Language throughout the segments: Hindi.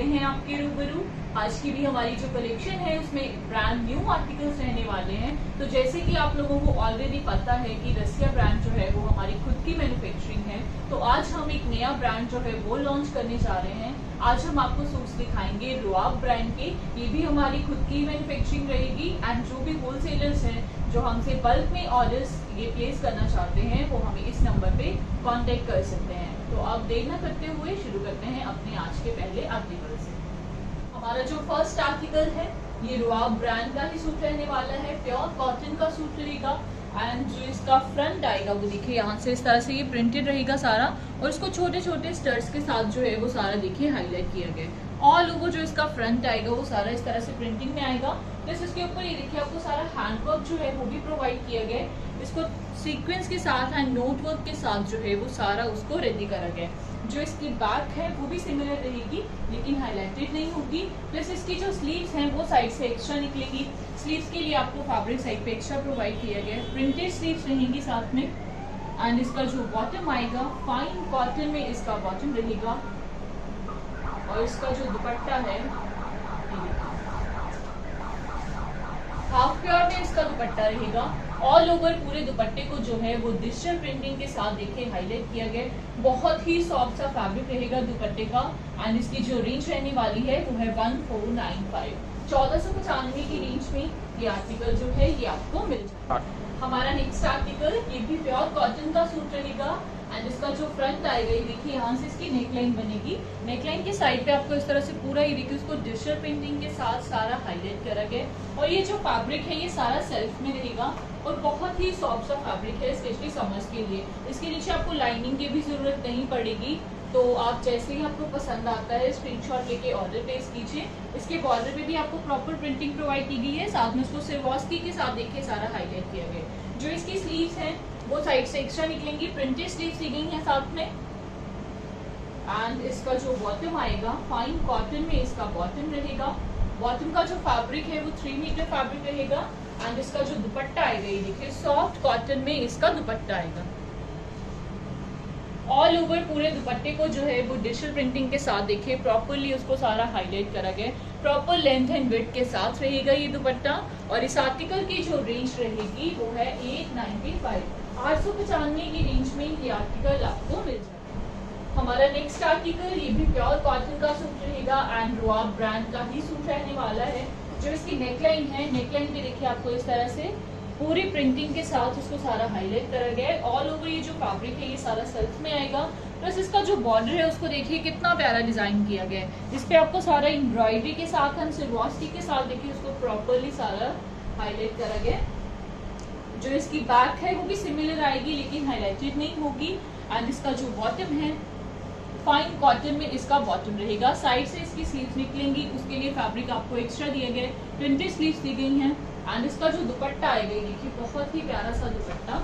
गए हैं आपके रूबरू। आज की भी हमारी जो कलेक्शन है उसमें ब्रांड न्यू आर्टिकल्स रहने वाले हैं। तो जैसे कि आप लोगों को ऑलरेडी पता है कि रसिया ब्रांड जो है वो हमारी खुद की मैन्युफैक्चरिंग है, तो आज हम एक नया ब्रांड जो है वो लॉन्च करने जा रहे हैं। आज हम आपको सूट्स दिखाएंगे रुआब ब्रांड के। ये भी हमारी खुद की मैन्युफैक्चरिंग रहेगी एंड जो भी होलसेलर्स हैं जो हमसे बल्क में ऑर्डर्स ये प्लेस करना चाहते हैं वो हमें इस नंबर पे कांटेक्ट कर सकते हैं। तो अब देर न करते हुए शुरू करते हैं अपने आज के पहले आर्टिकल से। हमारा जो फर्स्ट आर्टिकल है ये रुआब ब्रांड का ही सूट रहने वाला है। प्योर कॉटन का सूट रहेगा एंड जो इसका फ्रंट आएगा वो देखिए यहाँ से इस तरह से ये प्रिंटेड रहेगा सारा, और इसको छोटे छोटे स्टड्स के साथ जो है वो सारा देखिए हाईलाइट किया गया। ऑल ओवर जो इसका फ्रंट आएगा वो सारा इस तरह से प्रिंटिंग में आएगा। प्लस इसके ऊपर ये देखिए आपको सारा हैंडवर्क जो है वो भी प्रोवाइड किया गया है। इसको सीक्वेंस के साथ एंड नोट वर्क के साथ जो है वो सारा उसको रेडी करा गया है। जो इसकी बैक है वो भी सिमिलर रहेगी लेकिन हाईलाइटेड नहीं होगी। प्लस इसकी जो स्लीव्स हैं वो साइड से एक्स्ट्रा निकलेगी। स्लीव्स के लिए आपको फैब्रिक साइड पे एक्स्ट्रा प्रोवाइड किया गया है। प्रिंटेड स्लीव्स रहेंगी साथ में। एंड इसका जो बॉटम आएगा फाइन कॉटन में इसका बॉटम रहेगा, और इसका जो दुपट्टा है हाफ प्योर में इसका दुपट्टा रहेगा। ऑल ओवर पूरे दुपट्टे को जो है वो डिजिटल प्रिंटिंग के साथ देखिए हाईलाइट किया गया। बहुत ही सॉफ्ट सा फैब्रिक रहेगा दुपट्टे का। एंड इसकी जो रेंज रहने वाली है वो है 1495। 1495 की रेंज में ये आर्टिकल जो है ये आपको मिल जाएगा। हमारा नेक्स्ट आर्टिकल ये भी प्योर कॉटन का सूट रहेगा एंड इसका जो फ्रंट आएगा ये देखिए यहाँ से इसकी नेकलाइन बनेगी। नेकलाइन के साइड पे आपको इस तरह से पूरा ये देखिए उसको डिजिटल प्रिंटिंग के साथ सारा हाईलाइट करा गया। और ये जो फैब्रिक है ये सारा सेल्फ में रहेगा और बहुत ही सॉफ्ट सा फैब्रिक है स्पेशली समर्स के लिए। इसके नीचे आपको लाइनिंग की भी जरूरत नहीं पड़ेगी। तो आप जैसे ही आपको पसंद आता है स्क्रीनशॉट लेके ऑर्डर प्लेस कीजिए। इसके बॉर्डर पे भी आपको प्रॉपर प्रिंटिंग प्रोवाइड की गई है, साथ में उसको सिरवास्की के साथ देखिए सारा हाईलाइट किया गया। जो इसकी स्लीव्स हैं वो साइड से एक्स्ट्रा निकलेंगी, प्रिंटेड स्लीव्स दी गई हैं साथ में। एंड इसका जो बॉटम आएगा फाइन कॉटन में इसका बॉटम रहेगा। बॉटम का जो फैब्रिक है वो 3 मीटर फैब्रिक रहेगा। एंड इसका जो दुपट्टा आएगा ये देखिए सॉफ्ट कॉटन में इसका दुपट्टा आएगा। ऑल ओवर पूरे दुपट्टे को जो है वो डिजिटल प्रिंटिंग के साथ देखिए प्रॉपरली उसको सारा हाईलाइट करा गया। प्रॉपर लेंथ एंड विड्थ के साथ रहेगा ये दुपट्टा। और इस आर्टिकल की जो रेंज रहेगी वो है 895। 895 की रेंज में ये आर्टिकल आपको मिल जाएगा। हमारा नेक्स्ट आर्टिकल ये भी प्योर कॉटन का सूट रहेगा एंड रुआब ब्रांड का ही सूट रहने वाला है। जो इसकी नेकलाइन है, नेकलाइन पे देखिए आपको इस तरह से पूरी प्रिंटिंग के साथ उसको सारा हाईलाइट करा गया है। ऑल ओवर ये जो फैब्रिक है ये सारा सेल्फ में आएगा। प्लस इसका जो बॉर्डर है उसको देखिए कितना प्यारा डिजाइन किया गया है। इस पे आपको सारा एम्ब्रॉयडरी के साथ एंड सिरवास्की के साथ देखिए उसको प्रॉपरली सारा हाईलाइट करा गया। जो इसकी बैक है वो भी सिमिलर आएगी लेकिन हाईलाइटेड नहीं होगी। एंड इसका जो बॉटम है फाइन कॉटन में इसका बॉटम रहेगा। साइड से इसकी स्लीव्स निकलेंगी, उसके लिए फैब्रिक आपको एक्स्ट्रा दिया गया है। प्रिंटेड स्लीव्स दी गई हैं। एंड इसका जो दुपट्टा आएगा देखिए बहुत ही प्यारा सा दुपट्टा,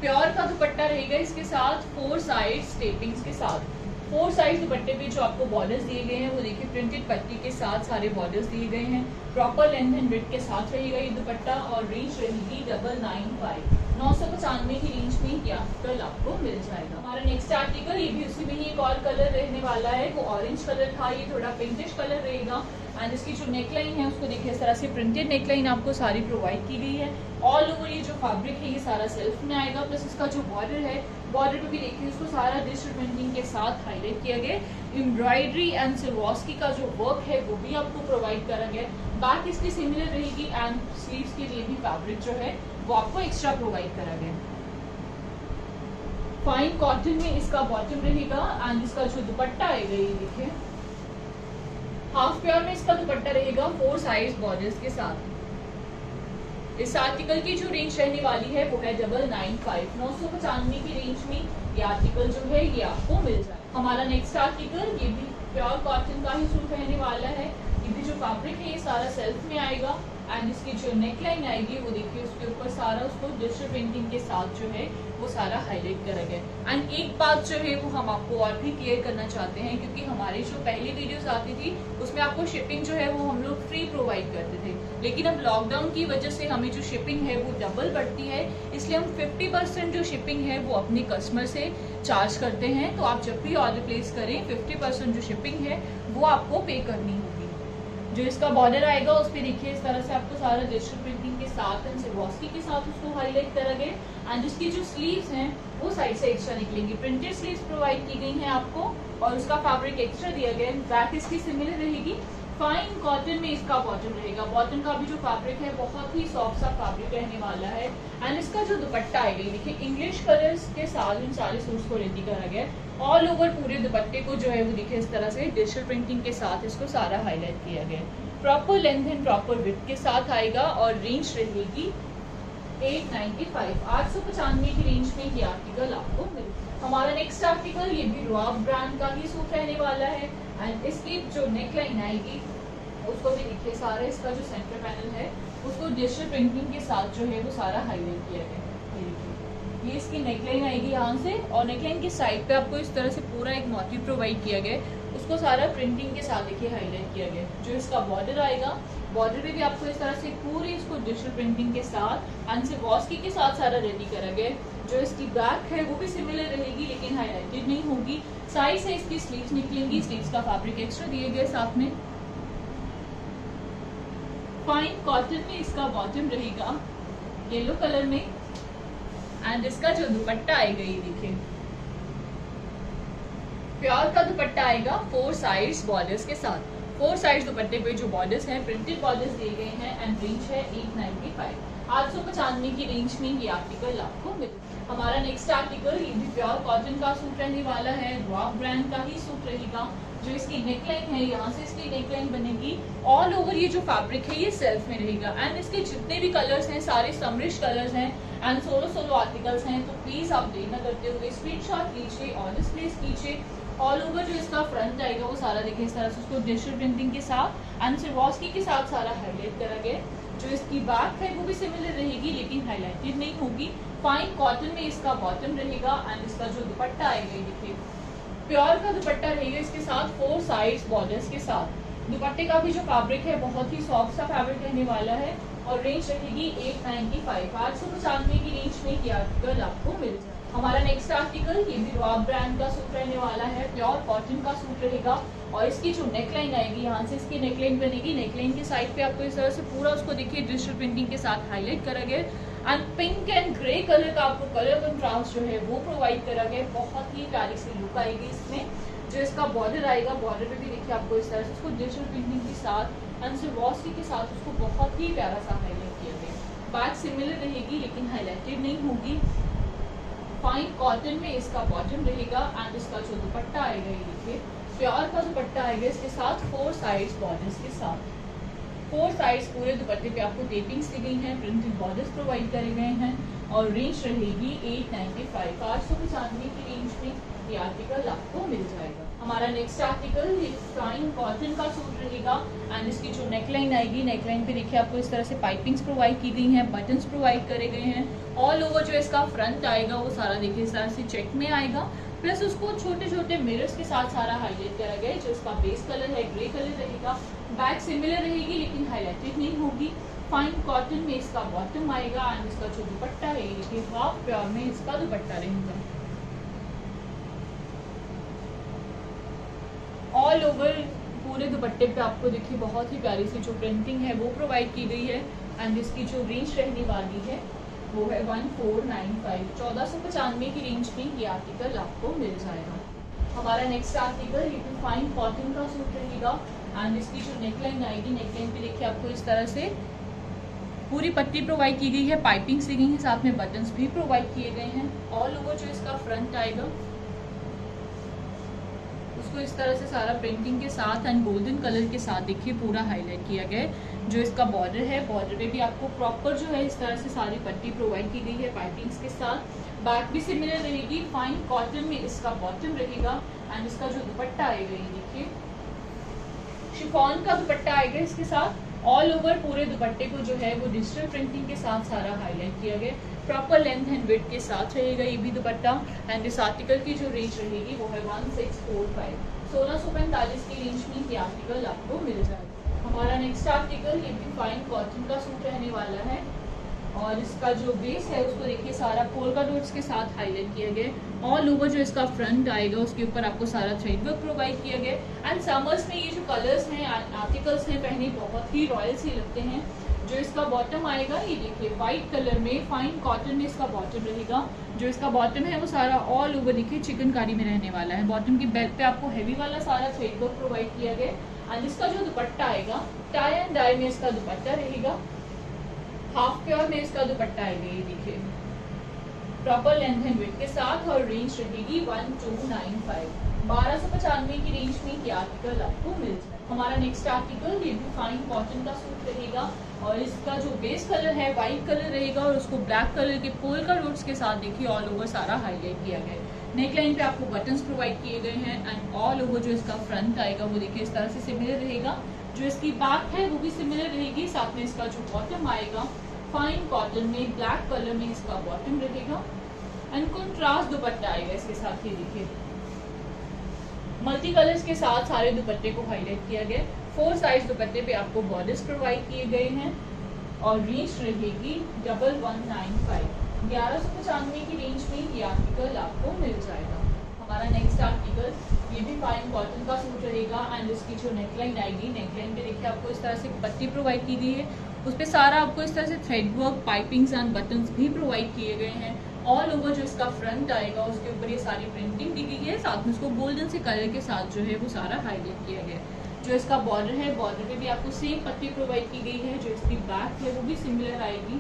प्योर का दुपट्टा रहेगा। इसके साथ 4 साइड स्टेपिंग्स के साथ 4 साइड दुपट्टे पे जो आपको बॉर्डर्स दिए गए हैं वो देखिए प्रिंटेड पट्टी के साथ सारे बॉर्डर्स दिए गए हैं। प्रॉपर लेंथ एंड विड्थ के साथ रहेगा ये दुपट्टा। और रेंज रहेगी 995। 995 की रेंज में ये आर्टिकल आपको मिल जाएगा। हमारा नेक्स्ट आर्टिकल ये भी उसी में ही एक और कलर रहने वाला है। वो ऑरेंज कलर था, ये थोड़ा पिंकिश कलर रहेगा। एंड इसकी जो नेकलाइन है उसको देखिए इस तरह से प्रिंटेड नेकलाइन आपको सारी प्रोवाइड की गई है। ऑल ओवर ये जो फैब्रिक है ये सारा सेल्फ में आएगा। प्लस इसका जो बॉर्डर है बॉर्डर पे भी देखिए उसको सारा डिजिटल प्रिंटिंग के साथ हाईलाइट किया गया। एम्ब्रॉयडरी एंड सिरवास्की का जो वर्क है वो भी आपको प्रोवाइड करा गया। बैक इसकी सिमिलर रहेगी एंड स्लीव्स के लिए भी फैब्रिक जो है वो आपको एक्स्ट्रा प्रोवाइड करा गया। फाइन कॉटन में इसका बॉटम रहेगा। एंड इसका जो दुपट्टा आएगा ये देखिए हाफ प्योर में इसका दुपट्टा रहेगा 4 साइड बॉर्डर्स के साथ। इस आर्टिकल की जो रेंज रहने वाली है वो है 995। 995 की रेंज में ये आर्टिकल जो है ये आपको मिल जाए। हमारा नेक्स्ट आर्टिकल ये भी प्योर कॉटन का ही सूट रहने वाला है। ये भी जो फैब्रिक है ये सारा सेल्फ में आएगा। एंड इसकी जो नेकलाइन आएगी वो देखिए उसके ऊपर सारा उसको डिजिटल प्रिंटिंग के साथ जो है वो सारा हाईलाइट करा गया। एंड एक बात जो है वो हम आपको और भी क्लियर करना चाहते हैं, क्योंकि हमारी जो पहली वीडियोस आती थी उसमें आपको शिपिंग जो है वो हम लोग फ्री प्रोवाइड करते थे, लेकिन अब लॉकडाउन की वजह से हमें जो शिपिंग है वो डबल बढ़ती है, इसलिए हम 50% जो शिपिंग है वो अपने कस्टमर से चार्ज करते हैं। तो आप जब भी ऑर्डर प्लेस करें 50% जो शिपिंग है वो आपको पे करनी होगी। जो इसका बॉर्डर आएगा उस पर देखिए इस तरह से आपको सारा डिजिटल प्रिंटिंग के साथ एंड सिम्बॉस्की के साथ उसको हाईलाइट करा गया। एंड इसकी जो स्लीव्स हैं वो साइड से एक्स्ट्रा निकलेंगी, प्रिंटेड स्लीव्स प्रोवाइड की गई हैं आपको और उसका फैब्रिक एक्स्ट्रा दिया गया है। बैक इसकी सिमिलर रहेगी, फाइन कॉटन में इसका बॉटम रहेगा। बॉटम का भी जो फैब्रिक है बहुत ही सॉफ्ट सा फैब्रिक रहने वाला है। एंड इसका जो दुपट्टा आएगा देखिए इंग्लिश कलर्स के साथ इन सारे सूट्स को रेडी करा गया है। ऑल ओवर पूरे दुपट्टे को जो है वो देखिए इस तरह से डिजिटल प्रिंटिंग के साथ इसको सारा हाईलाइट किया गया है। Proper length and proper width के साथ आएगा और रेंज रहेगी 895, 895 की रेंज में ये आर्टिकल आपको मिलेगा। हमारा नेक्स्ट आर्टिकल ये भी रॉब ब्रांड का ही सूट रहने वाला है। एंड इसकी जो नेकलाइन आएगी उसको भी देखिए सारा इसका जो सेंटर पैनल है उसको डिजिटल प्रिंटिंग के साथ जो है वो सारा हाईलाइट किया गया है। ये इसकी नेकलाइन आएगी यहाँ से और नेकलाइन की साइड पे आपको इस तरह से पूरा एक मोटिव प्रोवाइड किया गया है, उसको सारा प्रिंटिंग के साथ देखिए हाईलाइट किया गया है। जो इसका बॉर्डर आएगा बॉर्डर पे भी आपको इस तरह से पूरी इसको डिजिटल प्रिंटिंग के साथ एंड सिम्बॉस्की के साथ सारा रेडी करा गया है। जो इसकी बैक है वो भी सिमिलर रहेगी लेकिन हाईलाइटेड नहीं होगी। साइड से इसकी स्लीव्स निकलेंगी, स्लीव्स का फैब्रिक एक्स्ट्रा दिए गए साथ में। फाइन कॉटन में इसका बॉटम रहेगा येलो कलर में एंड इसका जो दुपट्टा आएगा ये देखिए प्योर का दुपट्टा आएगा 4 साइड्स बॉर्डर्स के साथ। 4 साइड्स दुपट्टे पे जो बॉर्डर्स हैं प्रिंटेड बॉर्डर्स दिए गए हैं एंड रेंज है 895, 895 की रेंज में ये आर्टिकल आपको मिलेगा। हमारा नेक्स्ट आर्टिकल ये भी प्योर कॉटन का सूट रहने वाला है, रॉब ब्रांड का ही सूट रहेगा। जो इसकी नेकलाइन है यहाँ से इसकी नेकलाइन बनेगी। ऑल ओवर ये जो फैब्रिक है ये सेल्फ में रहेगा एंड इसके जितने भी कलर्स हैं सारे समरिश कलर्स हैं एंड सोलो आर्टिकल्स हैं। तो प्लीज आप देर न करते हुए स्क्रीनशॉट लीजिए और प्लेस कीजिए। ऑल ओवर जो इसका फ्रंट आएगा वो सारा देखिए इस तरह से उसको डिजिटल प्रिंटिंग के साथ एंड सिम्बॉस्की के साथ सारा हाईलाइट करा गया। जो इसकी बैक है वो भी सिमिलर रहेगी लेकिन हाईलाइटेड नहीं होगी। फाइन कॉटन में इसका बॉटम रहेगा एंड इसका जो दुपट्टा आएगा ये देखिए प्योर का दुपट्टा रहेगा इसके साथ 4 साइड्स बॉर्डर्स के साथ। दुपट्टे का भी जो फैब्रिक है बहुत ही सॉफ्ट सा फैब्रिक रहने वाला है और रेंज रहेगी 895, 895 की रेंज में ये आर्टिकल आपको मिल जाएगा। हमारा नेक्स्ट आर्टिकल ये भी रॉब ब्रांड का सूट रहने वाला है, प्योर कॉटन का सूट रहेगा और इसकी जो नेकलाइन आएगी यहाँ से इसकी नेकलाइन बनेगी। नेकलाइन के साइड पे आपको इस तरह से पूरा उसको देखिए डिजिटल प्रिंटिंग के साथ हाईलाइट करा गया and pink and grey colour का आपको कलर कंट्रास्ट जो है वो प्रोवाइड करा गया। बहुत ही प्यारी सी लुक आएगी इसमें। जो इसका बॉर्डर आएगा बॉर्डर पे भी देखिए आपको इस तरह से उसको डिजिटल प्रिंटिंग के साथ एंड सिम्बॉस्की के साथ उसको बहुत ही प्यारा सा हाईलाइट किया गया। बैक सिमिलर रहेगी लेकिन हाईलाइटेड नहीं होगी। फाइन कॉटन में इसका बॉटम रहेगा एंड इसका जो दुपट्टा आएगा ये देखिए प्योर का दुपट्टा आएगा इसके साथ 4 साइड्स बॉर्डर्स के साथ। 4 साइड्स पूरे दुपट्टे पे आपको टेपिंग्स दी गई हैं, प्रिंटेड बॉर्डर्स प्रोवाइड करे गए हैं और रेंज रहेगी 895, 895 की रेंज में ये आर्टिकल आपको मिल जाएगा। हमारा नेक्स्ट आर्टिकल ये फाइन कॉटन का सूट रहेगा एंड इसकी जो नेकलाइन आएगी नेकलाइन पे देखिए आपको इस तरह से पाइपिंग्स प्रोवाइड की गई हैं, बटन्स प्रोवाइड करे गए हैं। ऑल ओवर जो इसका फ्रंट आएगा वो सारा देखिए इस तरह से चेक में आएगा प्लस उसको छोटे छोटे मिरर्स के साथ सारा हाईलाइट करा गया है। जो इसका बेस कलर है ग्रे कलर रहेगा। बैक सिमिलर रहेगी लेकिन हाईलाइटेड नहीं होगी। फाइन कॉटन में इसका बॉटम आएगा एंड इसका जो दुपट्टा है ये हाफ प्योर में इसका दुपट्टा रहेगा। ऑल ओवर पूरे दुपट्टे पे आपको देखिए बहुत ही प्यारी सी जो प्रिंटिंग है वो प्रोवाइड की गई है एंड इसकी जो रेंज रहने वाली है वो है 1495, 1495 की रेंज में ये आर्टिकल आपको मिल जाएगा। हमारा नेक्स्ट आर्टिकल ये भी फाइन कॉटन का सूट रहेगा एंड इसकी जो नेकलाइन आएगी नेकलाइन पे देखिए आपको इस तरह से पूरी पट्टी प्रोवाइड की गई है, पाइपिंग्स दी गई है, साथ में बटन्स भी प्रोवाइड किए गए हैं। ऑल ओवर जो इसका फ्रंट आएगा उसको इस तरह से सारा प्रिंटिंग के साथ एंड गोल्डन कलर के साथ देखिए पूरा हाईलाइट किया गया है। जो इसका बॉर्डर है बॉर्डर पे भी आपको प्रॉपर जो है इस तरह से सारी पट्टी प्रोवाइड की गई है पाइपिंग्स के साथ। बैक भी सिमिलर रहेगी। फाइन कॉटन में इसका बॉटम रहेगा एंड इसका जो दुपट्टा आएगा ये देखिए शिफॉन का दुपट्टा आएगा इसके साथ। ऑल ओवर पूरे दुपट्टे को जो है वो डिजिटल प्रिंटिंग के साथ सारा हाईलाइट किया गया। प्रॉपर लेंथ एंड विड्थ के साथ रहेगा ये भी दुपट्टा एंड इस आर्टिकल की जो रेंज रहेगी वो है 1645, 1645 की रेंज में ये आर्टिकल आपको मिल जाएगा। हमारा नेक्स्ट आर्टिकल ये भी फाइन कॉटन का सूट रहने वाला है और इसका जो बेस है उसको देखिए सारा पोल्का डॉट्स के साथ हाईलाइट किया गया। ऑल ओवर जो इसका फ्रंट आएगा उसके ऊपर आपको सारा थ्रेड वर्क प्रोवाइड किया गया। एंड समर्स में ये जो कलर्स हैं आर्टिकल्स हैं पहने बहुत ही रॉयल से लगते हैं। जो इसका बॉटम आएगा ये देखिए वाइट कलर में फाइन कॉटन में इसका बॉटम रहेगा। जो इसका बॉटम है वो सारा ऑल ओवर देखिए चिकनकारी में रहने वाला है। बॉटम की बेल्ट पे आपको हैवी वाला सारा थ्रेड वर्क प्रोवाइड किया गया। एंड इसका जो दुपट्टा आएगा टाई एंड डाई में इसका दुपट्टा रहेगा। हाफ प्योर में इसका दुपट्टा आएगा ये देखिए प्रॉपर लेंथ एंड विड्थ के साथ और रेंज रहेगी 1295। 1295 की रेंज में ये आर्टिकल आपको मिल जाए। हमारा नेक्स्ट आर्टिकल ये भी फाइन कॉटन का सूट रहेगा और इसका जो बेस कलर है वाइट कलर रहेगा और उसको ब्लैक कलर के पोल्का डॉट्स के साथ देखिए ऑल ओवर सारा हाईलाइट किया गया है। नेकलाइन पे आपको बटन्स प्रोवाइड किए गए हैं एंड ऑल ओवर जो इसका फ्रंट आएगा वो देखिए इस तरह से सिमिलर रहेगा। जो इसकी बैक है वो भी सिमिलर रहेगी। साथ में इसका जो बॉटम आएगा फाइन कॉटन में ब्लैक कलर में इसका बॉटम रहेगा एंड कंट्रास्ट दुपट्टा आएगा इसके साथ। ये देखिए मल्टी कलर्स के साथ सारे दुपट्टे को हाईलाइट किया गया। 4 साइज दुपट्टे पे आपको बॉर्डर्स प्रोवाइड किए गए हैं और रेंज रहेगी 1195। 1195 की रेंज में ये आर्टिकल आपको मिल जाएगा। हमारा नेक्स्ट आर्टिकल ये भी फाइन कॉटन का सूट रहेगा एंड इसकी जो नेकलाइन आएगी नेकलाइन पे देखिए आपको इस तरह से पट्टी प्रोवाइड की गई है। उस पर सारा आपको इस तरह से thread work pipings and buttons भी प्रोवाइड किए गए हैं। ऑल ओवर जो इसका फ्रंट आएगा उसके ऊपर ये सारी प्रिंटिंग दी गई है। साथ में उसको गोल्डन से कलर के साथ जो है वो सारा हाईलाइट किया गया है। जो इसका बॉर्डर है बॉर्डर पे भी आपको सेम पट्टी प्रोवाइड की गई है। जो इसकी बैक है वो भी सिमिलर आएगी।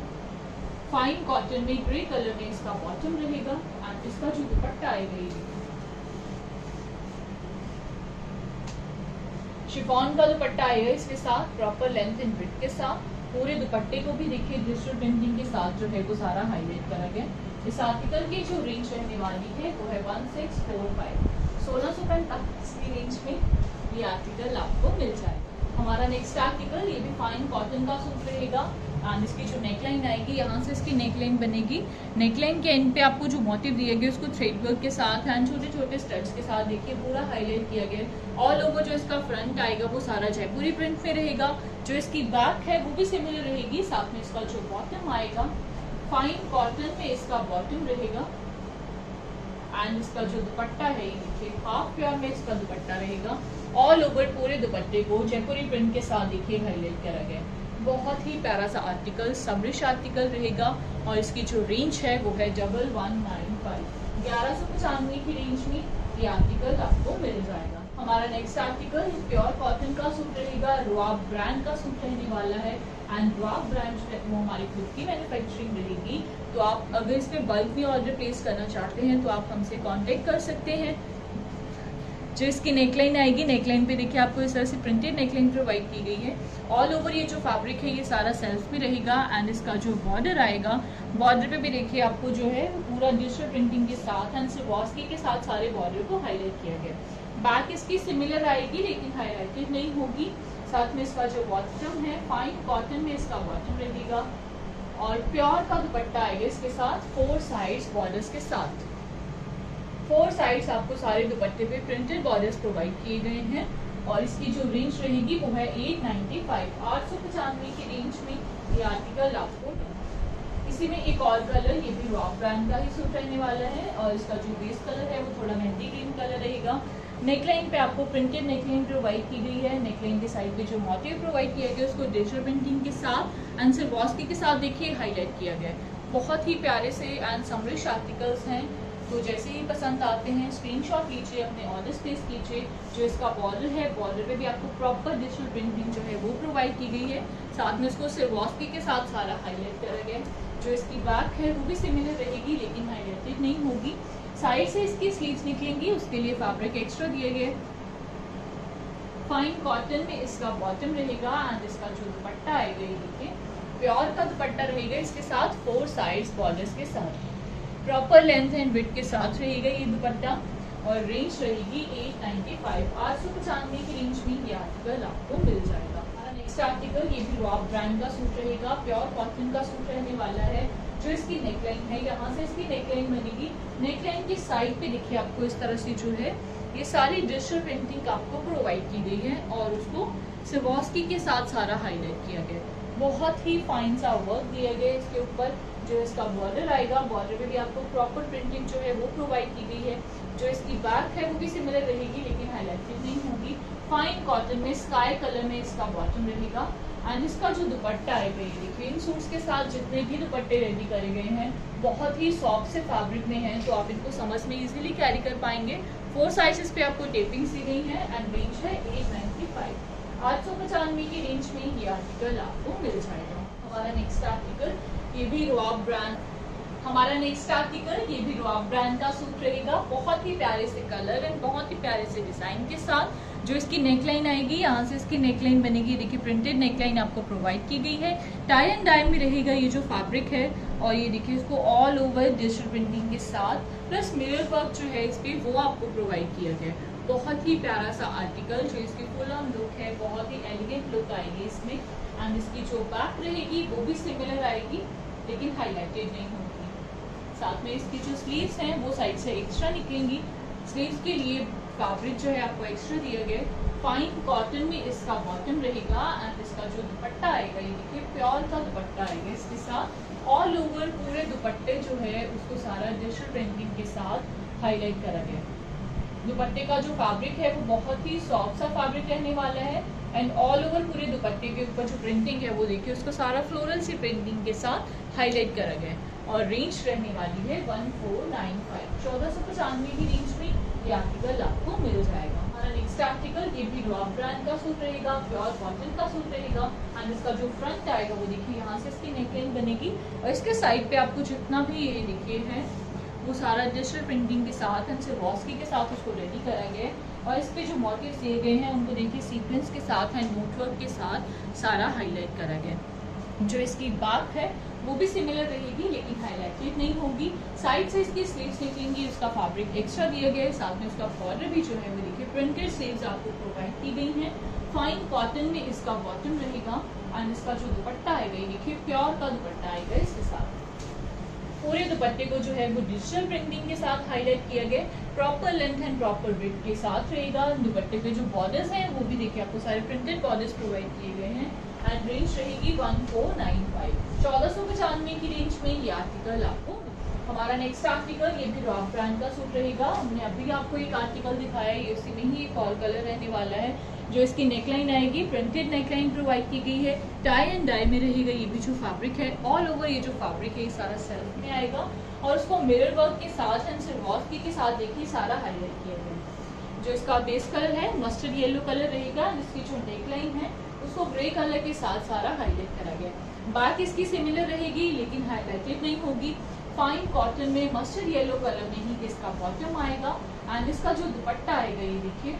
फाइन कॉटन में ग्रे कलर में इसका बॉटम रहेगा एंड इसका जो दुपट्टा आएगा ये शिफॉन का दुपट्टा आएगा इसके साथ प्रॉपर लेंथ एंड विड्थ के साथ। पूरे दुपट्टे को भी देखिए डिजिटल प्रिंटिंग के साथ जो है वो सारा हाईलाइट करा गया। इस आर्टिकल की जो रेंज रहने वाली है वो है 1645। 1645 की रेंज में ये आर्टिकल आपको मिल जाएगा। हमारा नेक्स्ट आर्टिकल ये भी फाइन कॉटन का सूट रहेगा एंड इसकी जो नेकलाइन आएगी यहाँ से इसकी नेकलाइन बनेगी। नेकलाइन के एंड पे आपको जो मोटिव दिए गए उसको थ्रेड वर्क के साथ एंड छोटे छोटे स्टड्स के साथ देखिए पूरा हाईलाइट किया गया। ऑल ओवर जो इसका फ्रंट आएगा वो सारा जयपुरी प्रिंट में रहेगा। जो इसकी बैक है वो भी सिमिलर रहेगी। साथ में इसका जो बॉटम आएगा फाइन कॉटन में इसका बॉटम रहेगा एंड इसका जो दुपट्टा है ये देखिए हाफ प्योर में इसका दुपट्टा रहेगा। ऑल ओवर पूरे दुपट्टे को जयपुरी प्रिंट के साथ देखिए हाईलाइट करा गया। बहुत ही प्यारा सा आर्टिकल समरिश आर्टिकल रहेगा और इसकी जो रेंज है वो है 1195। 1195 की रेंज में ये आर्टिकल आपको मिल जाएगा। हमारा नेक्स्ट आर्टिकल प्योर कॉटन का सूट रहेगा। रुआब ब्रांड का सूट रहने वाला है एंड रुआब ब्रांड जो है वो हमारी खुद की मैन्युफैक्चरिंग रहेगी। तो आप अगर इस पर बल्क में ऑर्डर प्लेस करना चाहते हैं तो आप हमसे कांटेक्ट कर सकते हैं। जो इसकी नेकलाइन आएगी नेकलाइन पे देखिए आपको इस तरह से प्रिंटेड नेकलाइन प्रोवाइड की गई है। ऑल ओवर ये जो फैब्रिक है ये सारा सेल्फ में रहेगा एंड इसका जो बॉर्डर आएगा बॉर्डर पे भी देखिए आपको जो है पूरा डिजिटल प्रिंटिंग के साथ एंड सिवास्की के साथ सारे बॉर्डर को हाईलाइट किया गया। बैक इसकी सिमिलर आएगी लेकिन हाईलाइटेड नहीं होगी। साथ में इसका जो बॉटम है फाइन कॉटन में इसका बॉटम रहेगा और प्योर का दुपट्टा आएगा इसके साथ 4 साइड्स बॉर्डर्स के साथ। 4 साइड्स आपको सारे दुपट्टे पे प्रिंटेड बॉर्डर्स प्रोवाइड किए गए हैं और इसकी जो रेंज रहेगी वो है 895। 895 की रेंज में ये आर्टिकल आपको। इसी में एक और कलर ये भी रॉक ब्रांड का ही सूट रहने वाला है और इसका जो बेस कलर है वो थोड़ा मेहंदी ग्रीन कलर रहेगा। नेकलाइन पे आपको प्रिंटेड नेकलाइन प्रोवाइड की गई है। नेकलाइन के साइड पे जो मोटिव प्रोवाइड किया गया उसको डिजिटल प्रिंटिंग के साथ एंड सिवास्की के साथ देखिए हाईलाइट किया गया है। बहुत ही प्यारे से एंड समरिश आर्टिकल्स हैं। तो जैसे ही पसंद आते हैं स्क्रीनशॉट लीजिए अपने ऑर्डर प्लेस कीजिए। जो इसका बॉर्डर है बॉर्डर पे भी आपको प्रॉपर डिजिटल प्रिंटिंग जो है वो प्रोवाइड की गई है। साथ में उसको सिवास्की के साथ सारा हाईलाइट करा गया है। जो इसकी बैक है वो भी सिमिलर रहेगी लेकिन हाईलाइटेड नहीं होगी। साइड से इसकी स्लीव्स निकलेंगी उसके लिए फैब्रिक एक्स्ट्रा दिए गए। फाइन कॉटन में इसका बॉटम रहेगा एंड इसका जो दुपट्टा आएगा ये देखिए प्योर का दुपट्टा रहेगा इसके साथ 4 साइड्स बॉर्डर्स के साथ प्रॉपर लेंथ एंड विड्थ के साथ रहेगा ये दुपट्टा और रेंज रहेगी 895। 895 की रेंज में ये आर्टिकल आपको मिल जाएगा। नेक्स्ट आर्टिकल ये भी रॉक ब्रांड का सूट रहेगा। प्योर कॉटन का सूट रहने वाला है। जो इसकी नेकलाइन है यहाँ से इसकी नेकलाइन बनेगी। नेकलाइन की साइड पे देखिए आपको इस तरह से जो है ये सारी डिजिटल प्रिंटिंग आपको प्रोवाइड की गई है और उसको सिवास्की के साथ सारा हाईलाइट किया गया है। बहुत ही फाइन सा वर्क दिया गया है इसके ऊपर। जो इसका बॉर्डर आएगा, बॉर्डर में भी आपको प्रॉपर प्रिंटिंग जो है वो प्रोवाइड की गई है। जो इसकी बैक है वो भी सिमिलर रहेगी लेकिन हाईलाइटेड नहीं होगी। फाइन कॉटन में स्काई कलर में इसका बॉटम रहेगा। एंड इसका जो दुपट्टा आएगा, ये देखिए इन सूट्स के साथ जितने भी दुपट्टे रेडी करे गए हैं बहुत ही सॉफ्ट से फैब्रिक में हैं, तो आप इनको समझ में इजीली कैरी कर पाएंगे। 4 साइजेस पे आपको टेपिंग दी गई है एंड रेंज है 895। 895 की रेंज में ये आर्टिकल आपको मिल जाएगा। हमारा नेक्स्ट आर्टिकल ये भी रुआब ब्रांड का सूट रहेगा। बहुत ही प्यारे से कलर एंड बहुत ही प्यारे से डिजाइन के साथ। जो इसकी नेकलाइन आएगी, यहाँ से इसकी नेकलाइन बनेगी, देखिए प्रिंटेड नेकलाइन आपको प्रोवाइड की गई है। टाई एंड डाई में रहेगा ये जो फैब्रिक है, और ये देखिए इसको ऑल ओवर डिजिटल प्रिंटिंग के साथ प्लस मिरर वर्क जो है इस पे वो आपको प्रोवाइड किया गया है। बहुत ही प्यारा सा आर्टिकल, जो इसकी फुल ऑन लुक है, बहुत ही एलिगेंट लुक आएगी इसमें। एंड इसकी जो बैक रहेगी वो भी सिमिलर आएगी लेकिन हाईलाइटेड नहीं होगी। साथ में इसकी जो स्लीव्स हैं वो साइड से एक्स्ट्रा निकलेंगी। स्लीव्स के लिए फैब्रिक जो है आपको एक्स्ट्रा दिया गया। फाइन कॉटन में इसका बॉटम रहेगा एंड इसका जो दुपट्टा आएगा, ये देखिए प्योर का दुपट्टा आएगा इसके साथ। ऑल ओवर पूरे दुपट्टे जो है उसको सारा डिजिटल प्रिंटिंग के साथ हाईलाइट करा गया। दुपट्टे का जो फैब्रिक है वो बहुत ही सॉफ्ट सा फैब्रिक रहने वाला है। एंड ऑल ओवर पूरे दुपट्टे के ऊपर जो प्रिंटिंग है वो देखिए उसको सारा फ्लोरल सी प्रिंटिंग के साथ हाईलाइट करा गया है। और रेंज रहने वाली है 1495। 1495 की रेंज में ये आर्टिकल आपको मिल जाएगा। हमारा नेक्स्ट आर्टिकल ये भी रुआब ब्रांड का सूट रहेगा, प्योर कॉटन का सूट रहेगा। एंड इसका जो फ्रंट आएगा वो देखिए यहाँ से इसकी नेकलाइन बनेगी, और इसके साइड पे आपको जितना भी ये देखिए है वो सारा डिजिटल प्रिंटिंग के साथ एंड सिर्वॉस्की के साथ उसको रेडी करा गया है। और इस पे जो मोटिव्स दिए गए हैं उनको देखिए सीक्वेंस के साथ एंड नोटवर्क के साथ सारा हाईलाइट करा गया। जो इसकी बैक है वो भी सिमिलर रहेगी लेकिन हाईलाइटेड नहीं होगी। साइड से इसकी स्लीव्स निकलेंगी, उसका फैब्रिक एक्स्ट्रा दिया गया है। साथ में उसका बॉर्डर भी जो है वो देखिए प्रिंटेड स्लीव्स आपको प्रोवाइड की गई हैं। फाइन कॉटन में इसका बॉटम रहेगा एंड इसका जो दुपट्टा आएगा, ये देखिए प्योर का दुपट्टा आएगा इसके साथ। पूरे दुपट्टे को जो है वो डिजिटल प्रिंटिंग के साथ हाईलाइट किया गया। Proper length and proper width के साथ रहेगा। दुपट्टे पे जो बॉर्डर्स हैं वो भी देखिए आपको सारे प्रिंटेड बॉर्डर्स प्रोवाइड किए गए हैं। एंड रेंज रहेगी 1495। 1495 की रेंज में ये आर्टिकल आपको। हमारा नेक्स्ट आर्टिकल ये भी रुआब ब्रांड का सूट रहेगा। हमने अभी आपको एक आर्टिकल दिखाया है, ये उसी में ही एक और कलर रहने वाला है। जो इसकी नेकलाइन आएगी प्रिंटेड नेकलाइन प्रोवाइड की गई है। टाई एंड डाई में रहेगा ये भी जो फैब्रिक है। ऑल ओवर ये जो फैब्रिक है ये सारा सेल्फ में आएगा, और उसको मिरर वर्क के साथ एंड सिर्वॉस्की के साथ देखिए सारा हाईलाइट किया गया। जो इसका बेस कलर है मस्टर्ड येलो कलर रहेगा। जिसकी जो नेकलाइन है उसको ग्रे कलर के साथ सारा हाईलाइट करा गया। बैक इसकी सिमिलर रहेगी लेकिन हाईलाइटेड नहीं होगी। फाइन कॉटन में मस्टर्ड येलो कलर में ही इसका बॉटम आएगा। एंड इसका जो दुपट्टा आएगा ये देखिए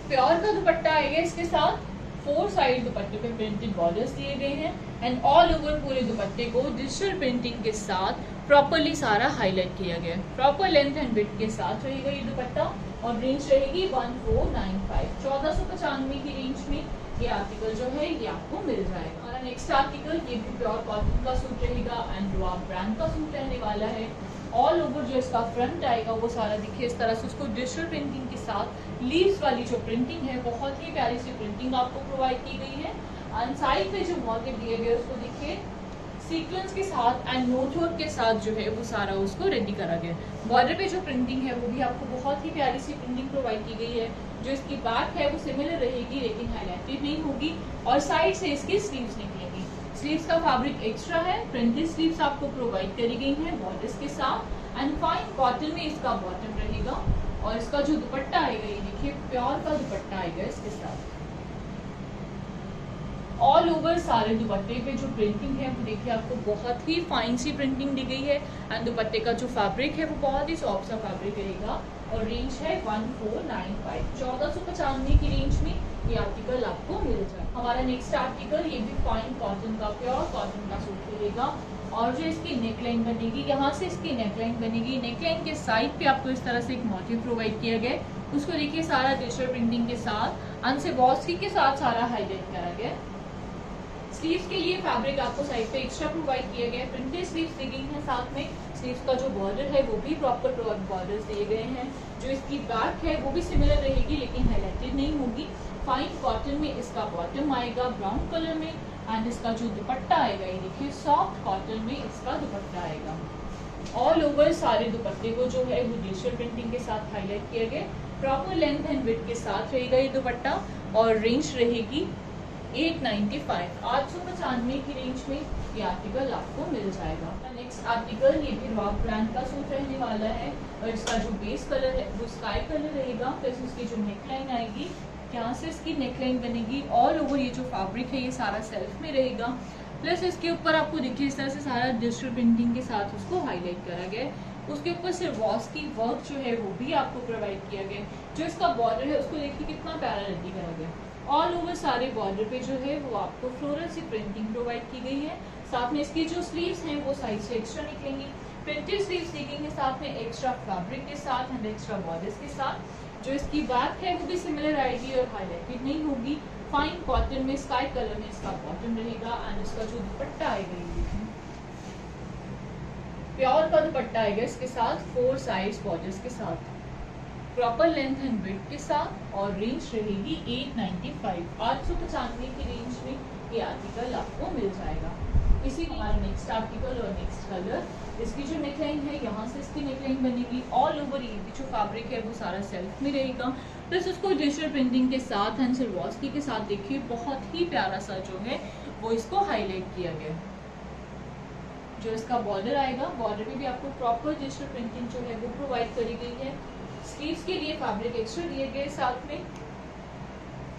प्योर का दुपट्टा आएगा इसके साथ। 4 साइड दुपट्टे पे प्रिंटेड बॉर्डर्स दिए गए हैं। एंड ऑल ओवर पूरे दुपट्टे को डिजिटल प्रिंटिंग के साथ प्रॉपरली सारा हाईलाइट किया गया है। प्रॉपर लेंथ एंड विड्थ के साथ रहेगा ये दुपट्टा, और रेंज रहेगी 1495। 1495 की रेंज में ये आर्टिकल जो है ये आपको मिल जाएगा। हमारा नेक्स्ट आर्टिकल ये भी प्योर कॉटन का सूट रहेगा एंड रुआब ब्रांड का सूट रहने वाला है। ऑल ओवर जो इसका फ्रंट आएगा वो सारा देखिए इस तरह से उसको डिजिटल प्रिंटिंग के साथ लीव्स वाली जो प्रिंटिंग है बहुत ही प्यारी सी प्रिंटिंग आपको प्रोवाइड की गई है। एंड साइड पे जो मोटिव दिए गए उसको देखिए सीक्वेंस के साथ एंड नोटवर्क के साथ जो है वो सारा उसको रेडी करा गया। बॉर्डर पे जो प्रिंटिंग है वो भी आपको बहुत ही प्यारी सी प्रिंटिंग प्रोवाइड की गई है। जो इसकी बैक है वो सिमिलर रहेगी लेकिन हाईलाइटेड नहीं होगी, और साइड से इसकी स्लीव्स निकलेंगी। स्लीव्स का फैब्रिक एक्स्ट्रा है, प्रिंटेड स्लीव्स आपको प्रोवाइड करी गई हैं बॉर्डर्स के साथ। एंड फाइन कॉटन में इसका बॉटम रहेगा, और इसका जो दुपट्टा आएगा ये देखिए प्योर का दुपट्टा आएगा इसके साथ। ऑल ओवर सारे दुपट्टे पे जो प्रिंटिंग है वो देखिए आपको बहुत ही फाइन सी प्रिंटिंग दी गई है। एंड दुपट्टे का जो फैब्रिक है वो बहुत ही सॉफ्ट सा फैब्रिक रहेगा, और रेंज है 1495। 1495 की रेंज में ये आर्टिकल आपको मिल जाए। हमारा नेक्स्ट आर्टिकल ये भी फाइन कॉटन का प्योर कॉटन का सूट रहेगा, और जो इसकी नेकलाइन बनेगी यहाँ से इसकी नेकलाइन बनेगी। नेकलाइन के साइड पे आपको इस तरह से एक मोटिव प्रोवाइड किया गया, उसको देखिए सारा डिजिटल प्रिंटिंग के साथ अनसिबॉस्की के साथ सारा हाईलाइट करा गया। स्लीव्स के लिए फैब्रिक आपको साइड पे एक्स्ट्रा प्रोवाइड किया गया है। प्रिंटेड स्लीव्स दी गई हैं साथ में। स्लीव्स का जो बॉर्डर है वो भी प्रॉपर बॉर्डर्स दिए गए हैं। जो इसकी बैक है वो भी सिमिलर रहेगी लेकिन हाईलाइटेड नहीं होगी। फाइन कॉटन में इसका बॉटम आएगा ब्राउन कलर में, एंड इसका जो दुपट्टा आएगा ये देखिए सॉफ्ट कॉटन में इसका दुपट्टा आएगा। ऑल ओवर सारे दुपट्टे को जो है वो डिजिटल प्रिंटिंग के साथ हाईलाइट किया गया। प्रॉपर लेंथ एंड विड्थ के साथ रहेगा ये दुपट्टा, और रेंज रहेगी 895, 895 की रेंज में ये आर्टिकल आपको मिल जाएगा। नेक्स्ट आर्टिकल ये भी रॉक ब्रांड का सूट रहने वाला है, और इसका जो बेस कलर है वो स्काई कलर रहेगा, प्लस इसकी जो नेकलाइन आएगी यहाँ से इसकी नेकलाइन बनेगी। ऑल ओवर ये जो फैब्रिक है ये सारा सेल्फ में रहेगा, प्लस इसके ऊपर आपको देखिए इस तरह से सारा डिजिटल प्रिंटिंग के साथ उसको हाईलाइट करा गया है। उसके ऊपर सिर्वॉस की वर्क जो है वो भी आपको प्रोवाइड किया गया है। जो इसका बॉर्डर है उसको देखिए कितना प्यारा रेडी करा गया। ऑल ओवर सारे बॉर्डर पे जो है वो आपको फ्लोरल सी प्रिंटिंग प्रोवाइड की गई है। साथ में इसकी जो स्लीव्स हैं वो साइड से एक्स्ट्रा निकलेंगी, प्रिंटेड स्लीव्स निकलेंगे साथ में एक्स्ट्रा फैब्रिक के साथ एंड एक्स्ट्रा बॉर्डर्स के साथ। जो इसकी बैक है वो भी सिमिलर आएगी और हाईलाइटेड नहीं होगी। फाइन कॉटन में स्काई कलर में इसका बॉटम रहेगा, एंड इसका जो दुपट्टा आएगा ये देखिए प्योर का दुपट्टा आएगा इसके साथ 4 साइड्स बॉर्डर्स के साथ, प्रॉपर लेंथ एंड विड्थ के साथ, और रेंज रहेगी 895, 895 की रेंज में ये आर्टिकल आपको मिल जाएगा। इसी हमारा नेक्स्ट आर्टिकल और नेक्स्ट कलर, इसकी जो नेकलाइन है यहाँ से इसकी नेकलाइन बनेगी। ऑल ओवर ये जो फैब्रिक है वो सारा सेल्फ में रहेगा, प्लस उसको डिजिटल प्रिंटिंग के साथ एंड सिल्वॉस्की के साथ देखिए बहुत ही प्यारा सा जो है वो इसको हाईलाइट किया गया। जो इसका बॉर्डर आएगा, बॉर्डर में भी आपको प्रॉपर डिजिटल प्रिंटिंग जो है वो प्रोवाइड करी गई है। स्लीव्स के लिए फैब्रिक एक्स्ट्रा दिए गए, साथ में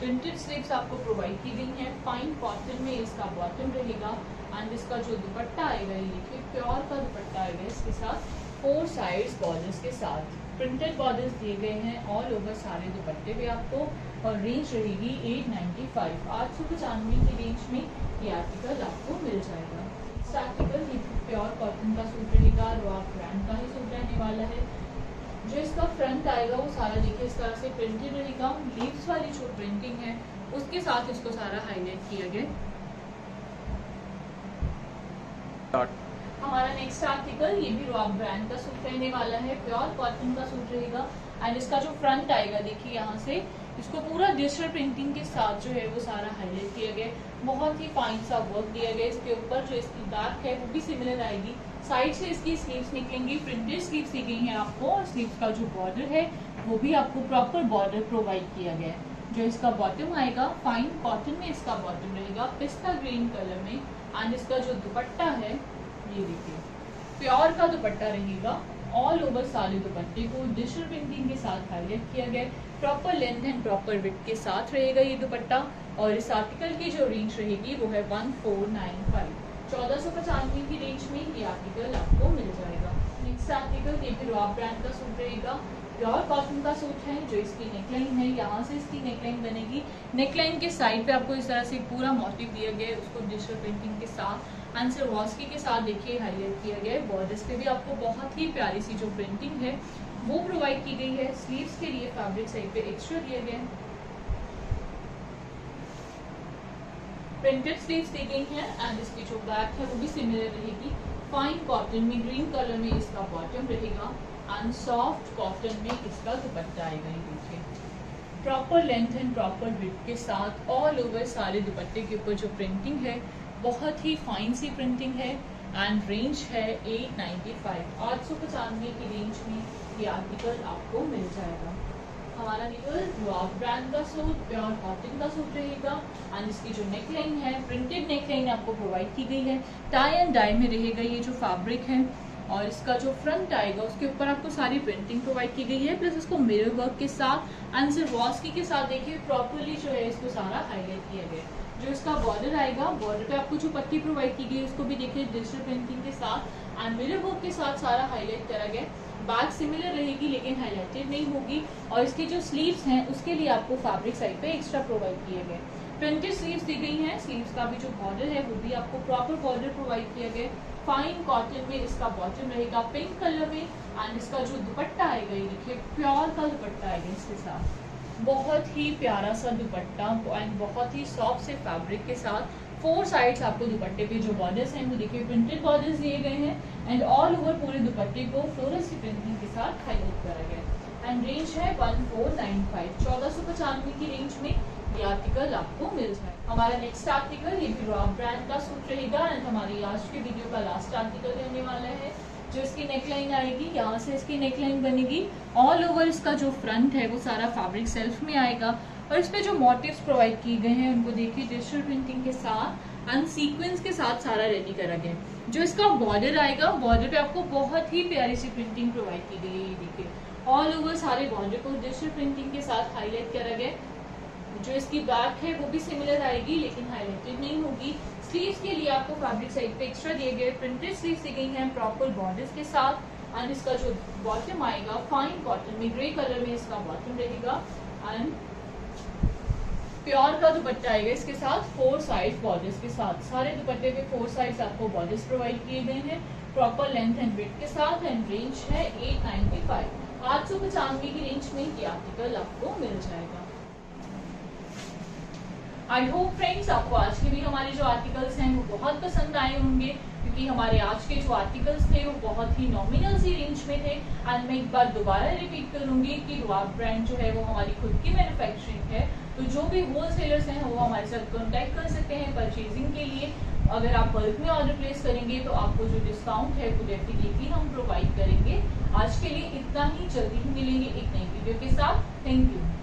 प्रिंटेड स्लीव्स आपको प्रोवाइड की गई हैं। फाइन कॉटन में इसका बॉटम रहेगा, एंड इसका जो दुपट्टा आएगा ये देखिए प्योर का दुपट्टा आएगा इसके साथ 4 साइड्स बॉर्डर्स के साथ, प्रिंटेड बॉर्डर्स दिए गए हैं ऑल ओवर सारे दुपट्टे पे आपको, और रेंज रहेगी 895, 895 की रेंज में ये आर्टिकल आपको मिल जाएगा। इस आर्टिकल ये प्योर कॉटन का सूट रहेगा, रॉक ब्रांड का ही सूट रहने वाला है। जो इसका फ्रंट आएगा वो सारा देखिए इस तरह से प्रिंटेड रहेगा, लीव्स वाली जो प्रिंटिंग है उसके साथ इसको सारा हाईलाइट किया गया। हमारा नेक्स्ट आर्टिकल ये भी रॉक ब्रांड का सूट रहने वाला है, प्योर कॉटन का सूट रहेगा, एंड इसका जो फ्रंट आएगा देखिए यहाँ से इसको पूरा डिजिटल प्रिंटिंग के साथ जो है वो सारा हाईलाइट किया गया। बहुत ही फाइन सा वर्क दिया गया इसके ऊपर। जो इसकी बैक है वो भी सिमिलर आएगी, साइड से इसकी स्लीव्स निकलेंगी, प्रिंटेड स्लीव्स दी गई हैं आपको, और स्लीव्स का जो बॉर्डर है वो भी आपको प्रॉपर बॉर्डर प्रोवाइड किया गया है। जो इसका बॉटम आएगा फाइन कॉटन में इसका बॉटम रहेगा पिस्ता ग्रीन कलर में, एंड इसका जो दुपट्टा है ये देखिए प्योर का दुपट्टा रहेगा। ऑल ओवर सारे दुपट्टे को डिजिटल प्रिंटिंग के साथ हाईलाइट किया गया, proper length and proper width के साथ रहेगा ये दुपट्टा, और इस आर्टिकल की जो रेंज रहेगी वो है 1495, 1495 की रेंज में ये आर्टिकल आपको मिल जाएगा। नेक्स्ट आर्टिकल ये भी रॉक ब्रांड का सूट रहेगा, प्योर कॉटन का सूट है। जो इसकी नेकलाइन है यहाँ से इसकी नेकलाइन बनेगी, नेकलाइन के साइड पे आपको इस तरह से पूरा मोटिव दिया गया है, उसको डिजिटल प्रिंटिंग के साथ एंड सिल्वॉस्की के साथ देखिए हाईलाइट किया गया है। बॉर्डर्स पे भी आपको बहुत ही प्यारी सी जो प्रिंटिंग है वो प्रोवाइड की गई है। स्लीव्स के लिए फैब्रिक साइड पे एक्स्ट्रा दिया गया है, प्रिंटेड स्लीव्स दी गई हैं, एंड इसकी जो बैक है वो भी सिमिलर रहेगी। फाइन कॉटन में ग्रीन कलर में इसका बॉटम रहेगा, एंड सॉफ्ट कॉटन में इसका दुपट्टा आएगा। ये देखिए proper length and proper width के साथ ऑल ओवर सारे दुपट्टे के ऊपर जो प्रिंटिंग है बहुत ही फाइन सी प्रिंटिंग है, एंड रेंज है 895, 895 की रेंज में ये आर्टिकल आपको मिल जाएगा। हमारा आर्टिकल रॉक ब्रांड का सूट, प्योर कॉटन का सूट रहेगा, एंड इसकी जो नेकलाइन है प्रिंटेड नेकलाइन आपको प्रोवाइड की गई है। टाई एंड डाई में रहेगा ये जो फैब्रिक है, और इसका जो फ्रंट आएगा उसके ऊपर आपको सारी प्रिंटिंग प्रोवाइड की गई है, प्लस इसको मिरर वर्क के साथ एंड सिल्वॉस्की के साथ देखिए प्रॉपरली जो है इसको सारा हाईलाइट किया गया है। जो इसका बॉर्डर आएगा, बॉर्डर पे आपको जो पट्टी प्रोवाइड की गई है उसको भी देखिए डिजिटल प्रिंटिंग के साथ एंड मिरर वर्क के साथ सारा हाईलाइट करा गया। बैक सिमिलर रहेगी लेकिन हाईलाइटेड नहीं होगी, और इसके जो स्लीव्स हैं उसके लिए आपको फैब्रिक साइड पे एक्स्ट्रा प्रोवाइड किए गए। प्रिंटेड स्लीव्स दी गई हैं, स्लीव्स का भी जो बॉर्डर है वो भी आपको प्रॉपर बॉर्डर प्रोवाइड किया गया। फाइन कॉटन में इसका बॉटम रहेगा पिंक कलर में, एंड इसका जो दुपट्टा आएगा ये देखिए प्योर का दुपट्टा आएगा इसके साथ। बहुत ही प्यारा सा दुपट्टा एंड बहुत ही सॉफ्ट से फैब्रिक के साथ 4 साइड्स आपको दुपट्टे पे जो बॉर्डर्स हैं वो देखिए प्रिंटेड बॉर्डर्स दिए गए हैं, एंड ऑल ओवर पूरे दुपट्टे को फ्लोरल सी प्रिंटिंग के साथ हाईलाइट करा गया। एंड रेंज है 1495, 1495 की रेंज में ये आर्टिकल आपको मिल जाए। हमारा नेक्स्ट आर्टिकल ये भी रॉब ब्रांड का सूट रहेगा एंड हमारी आज की वीडियो का लास्ट आर्टिकल रहने वाला है। जो इसकी नेकलाइन आएगी, यहाँ से इसकी नेकलाइन बनेगी। ऑल ओवर इसका जो फ्रंट है वो सारा फैब्रिक सेल्फ में आएगा और इस पे जो मोटिव्स प्रोवाइड किए गए हैं उनको देखिए डिजिटल प्रिंटिंग के साथ एंड सीक्वेंस के साथ सारा रेडी करा गया है। जो इसका बॉर्डर आएगा, बॉर्डर पे आपको बहुत ही प्यारी सी प्रिंटिंग प्रोवाइड की गई है। ये देखिए ऑल ओवर सारे बॉर्डर को डिजिटल प्रिंटिंग के साथ हाईलाइट करा गया। जो इसकी बैक है वो भी सिमिलर आएगी लेकिन हाईलाइटेड नहीं होगी। स्लीव्स के लिए आपको फैब्रिक साइड पे एक्स्ट्रा दिए गए प्रिंटेड स्लीव्स दी गई हैं प्रॉपर बॉर्डर्स के साथ एंड इसका जो बॉटम आएगा फाइन कॉटन में ग्रे कलर में इसका बॉटम रहेगा एंड प्योर का दुपट्टा आएगा इसके साथ 4 साइड बॉर्डर्स के साथ। सारे दुपट्टे पे 4 साइड्स आपको बॉर्डर्स प्रोवाइड किए गए हैं प्रॉपर लेंथ एंड विड्थ के साथ एंड रेंज है 895। 895 की रेंज में ये आर्टिकल आपको मिल जाएगा। आई होप फ्रेंड्स आपको आज के भी हमारे जो आर्टिकल्स हैं वो बहुत पसंद आए होंगे क्योंकि हमारे आज के जो आर्टिकल्स थे वो बहुत ही नॉमिनल सी रेंज में थे। एंड मैं एक बार दोबारा रिपीट करूंगी कि रॉब ब्रांड जो है वो हमारी खुद की मैन्युफैक्चरिंग है, तो जो भी होलसेलर्स हैं वो हमारे साथ कॉन्टैक्ट कर सकते हैं परचेजिंग के लिए। अगर आप बल्क में ऑर्डर प्लेस करेंगे तो आपको जो डिस्काउंट है वो डेफिनेटली हम प्रोवाइड करेंगे। आज के लिए इतना ही, जल्दी ही मिलेंगे एक नई वीडियो के साथ। Thank you.